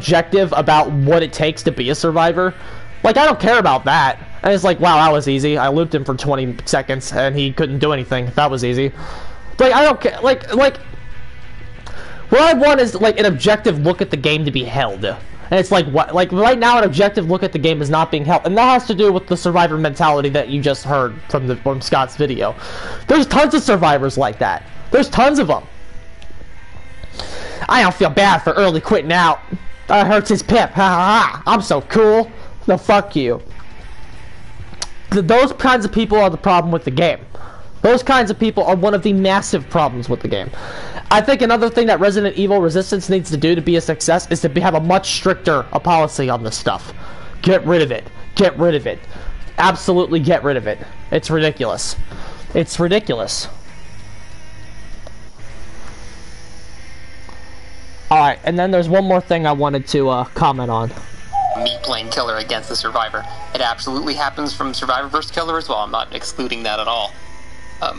objective about what it takes to be a survivor, like, I don't care about that. And it's like, wow, that was easy. I looped him for 20 seconds, and he couldn't do anything. That was easy. Like, I don't care. Like, what I want is, like, an objective look at the game to be held. And it's like, what? Like, right now, an objective look at the game is not being held. And that has to do with the survivor mentality that you just heard from Scott's video. There's tons of survivors like that. There's tons of them. I don't feel bad for early quitting out. That hurts his pip. Ha ha ha. I'm so cool. No, fuck you. Those kinds of people are the problem with the game. Those kinds of people are one of the massive problems with the game. I think another thing that Resident Evil Resistance needs to do to be a success is to have a much stricter policy on this stuff. Get rid of it. Get rid of it. Absolutely get rid of it. It's ridiculous. It's ridiculous. Alright, and then there's one more thing I wanted to comment on. Me playing killer against the survivor. It absolutely happens from survivor versus killer as well. I'm not excluding that at all.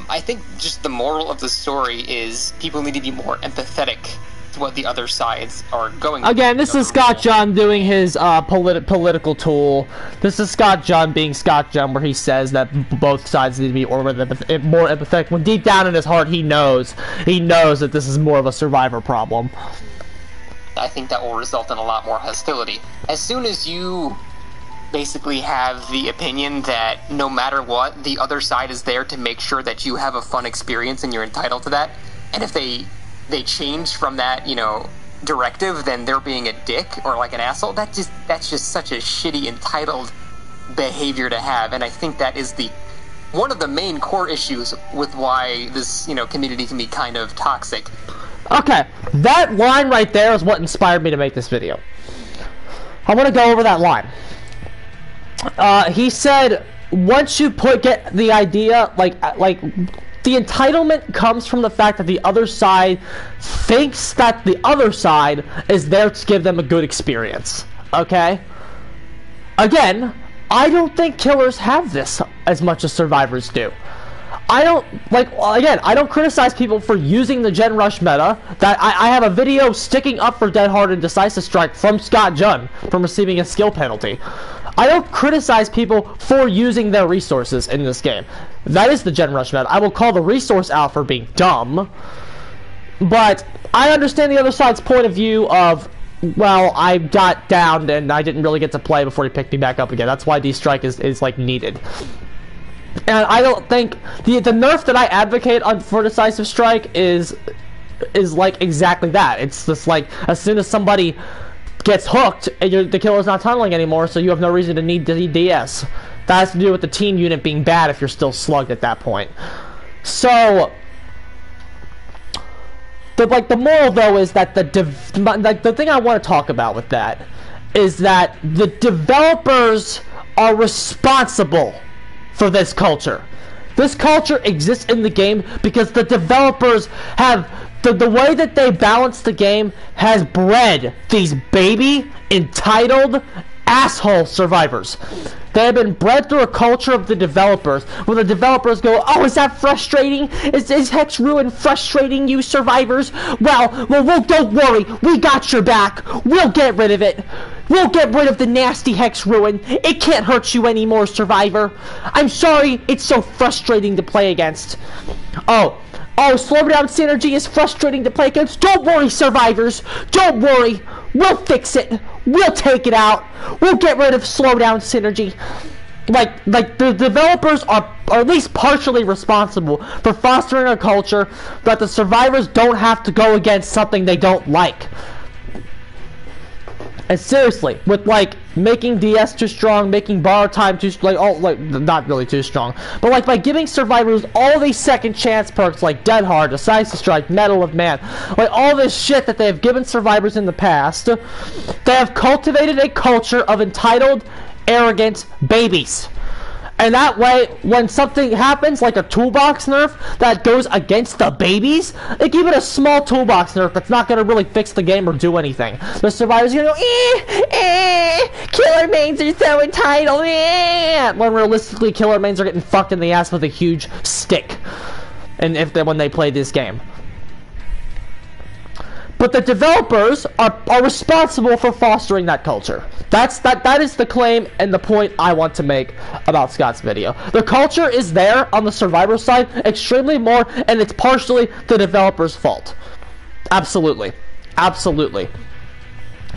I think just the moral of the story is people need to be more empathetic to what the other sides are going through. Again, this is Scott John doing his political tool. This is Scott John being Scott John, where he says that both sides need to be more empathetic, when deep down in his heart he knows that this is more of a survivor problem. I think that will result in a lot more hostility. As soon as you basically have the opinion that no matter what, the other side is there to make sure that you have a fun experience and you're entitled to that, and if they change from that, you know, directive, then they're being a dick or like an asshole, that's just such a shitty entitled behavior to have. And I think that is one of the main core issues with why this, you know, community can be kind of toxic. Okay, that line right there is what inspired me to make this video. I want to go over that line. He said, once you get the idea, like the entitlement comes from the fact that the other side thinks that the other side is there to give them a good experience. Okay? Again, I don't think killers have this as much as survivors do. I don't criticize people for using the Gen Rush meta. That I have a video sticking up for Dead Hard and Decisive Strike from Scott Junn from receiving a skill penalty. I don't criticize people for using their resources in this game. That is the Gen Rush meta. I will call the resource out for being dumb. But I understand the other side's point of view of, well, I got downed and I didn't really get to play before he picked me back up again. That's why D-Strike is like needed. And I don't think the nerf that I advocate for Decisive Strike is like exactly that. It's just like, as soon as somebody gets hooked, and the killer's not tunneling anymore, so you have no reason to need DS. That has to do with the team unit being bad if you're still slugged at that point. So, the moral though is that the thing I want to talk about with that is that the developers are responsible for this culture. This culture exists in the game because the developers have the way that they balance the game has bred these baby entitled asshole survivors. They have been bred through a culture of the developers, where the developers go, oh, is that frustrating? Is Hex Ruin frustrating you survivors? Well, don't worry, we got your back. We'll get rid of it. We'll get rid of the nasty Hex Ruin. It can't hurt you anymore, survivor. I'm sorry, it's so frustrating to play against. Oh, Slowdown Synergy is frustrating to play against. Don't worry, survivors. Don't worry. We'll fix it. We'll take it out. We'll get rid of Slowdown Synergy. Like the developers are at least partially responsible for fostering a culture that the survivors don't have to go against something they don't like. And seriously, with like making DS too strong, making borrow time too not really too strong, but like by giving survivors all these second chance perks like Dead Hard, Decisive Strike, Medal of Man, like all this shit that they have given survivors in the past, they have cultivated a culture of entitled, arrogant babies. And that way, when something happens, like a toolbox nerf that goes against the babies, like even a small toolbox nerf that's not going to really fix the game or do anything, the survivors are going to go, killer mains are so entitled, when realistically killer mains are getting fucked in the ass with a huge stick, and when they play this game. But the developers are responsible for fostering that culture. That is the claim and the point I want to make about Scott's video. The culture is there on the Survivor side extremely more, and it's partially the developers' fault. Absolutely. Absolutely.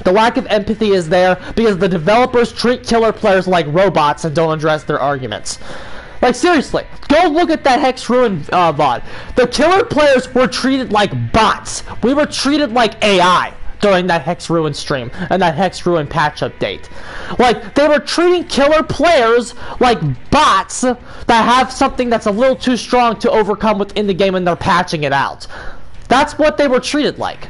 The lack of empathy is there because the developers treat killer players like robots and don't address their arguments. Like, seriously, go look at that Hex Ruin VOD. The killer players were treated like bots. We were treated like AI during that Hex Ruin stream and that Hex Ruin patch update. Like, they were treating killer players like bots that have something that's a little too strong to overcome within the game and they're patching it out. That's what they were treated like.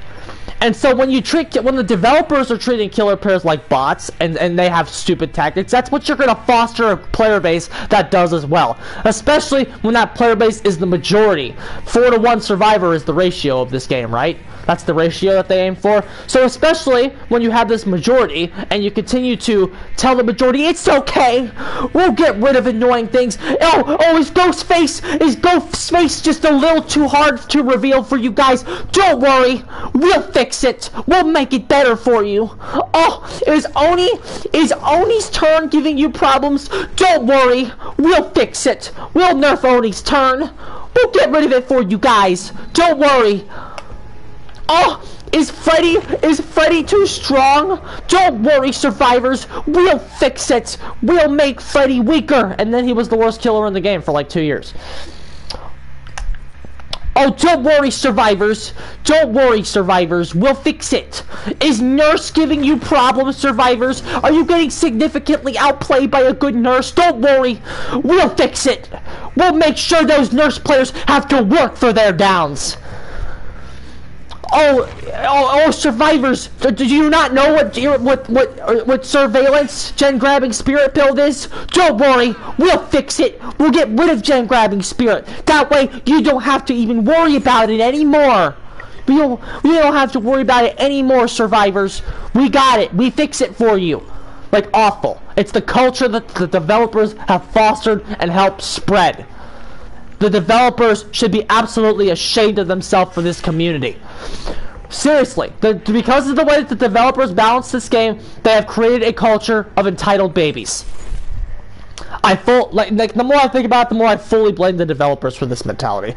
And so when the developers are treating killer players like bots and they have stupid tactics, that's what you're going to foster a player base that does as well. Especially when that player base is the majority. 4-to-1 survivor is the ratio of this game, right? That's the ratio that they aim for. So especially when you have this majority and you continue to tell the majority, it's okay, we'll get rid of annoying things. Oh, is Ghostface just a little too hard to reveal for you guys? Don't worry, we'll fix it. We'll make it better for you. Oh, is Oni's turn giving you problems? Don't worry, we'll fix it. We'll nerf Oni's turn. We'll get rid of it for you guys. Don't worry. Oh, is Freddy too strong? Don't worry, survivors. We'll fix it. We'll make Freddy weaker. And then he was the worst killer in the game for like 2 years. Oh, don't worry, survivors. Don't worry, survivors. We'll fix it. Is Nurse giving you problems, survivors? Are you getting significantly outplayed by a good nurse? Don't worry. We'll fix it. We'll make sure those nurse players have to work for their downs. Oh, survivors! Do you not know what surveillance gen grabbing spirit build is? Don't worry, we'll fix it. We'll get rid of gen grabbing spirit. That way, you don't have to even worry about it anymore. We don't have to worry about it anymore, survivors. We got it. We fix it for you. Like, awful. It's the culture that the developers have fostered and helped spread. The developers should be absolutely ashamed of themselves for this community. Seriously, because of the way that the developers balance this game, they have created a culture of entitled babies. The more I think about it, the more I fully blame the developers for this mentality.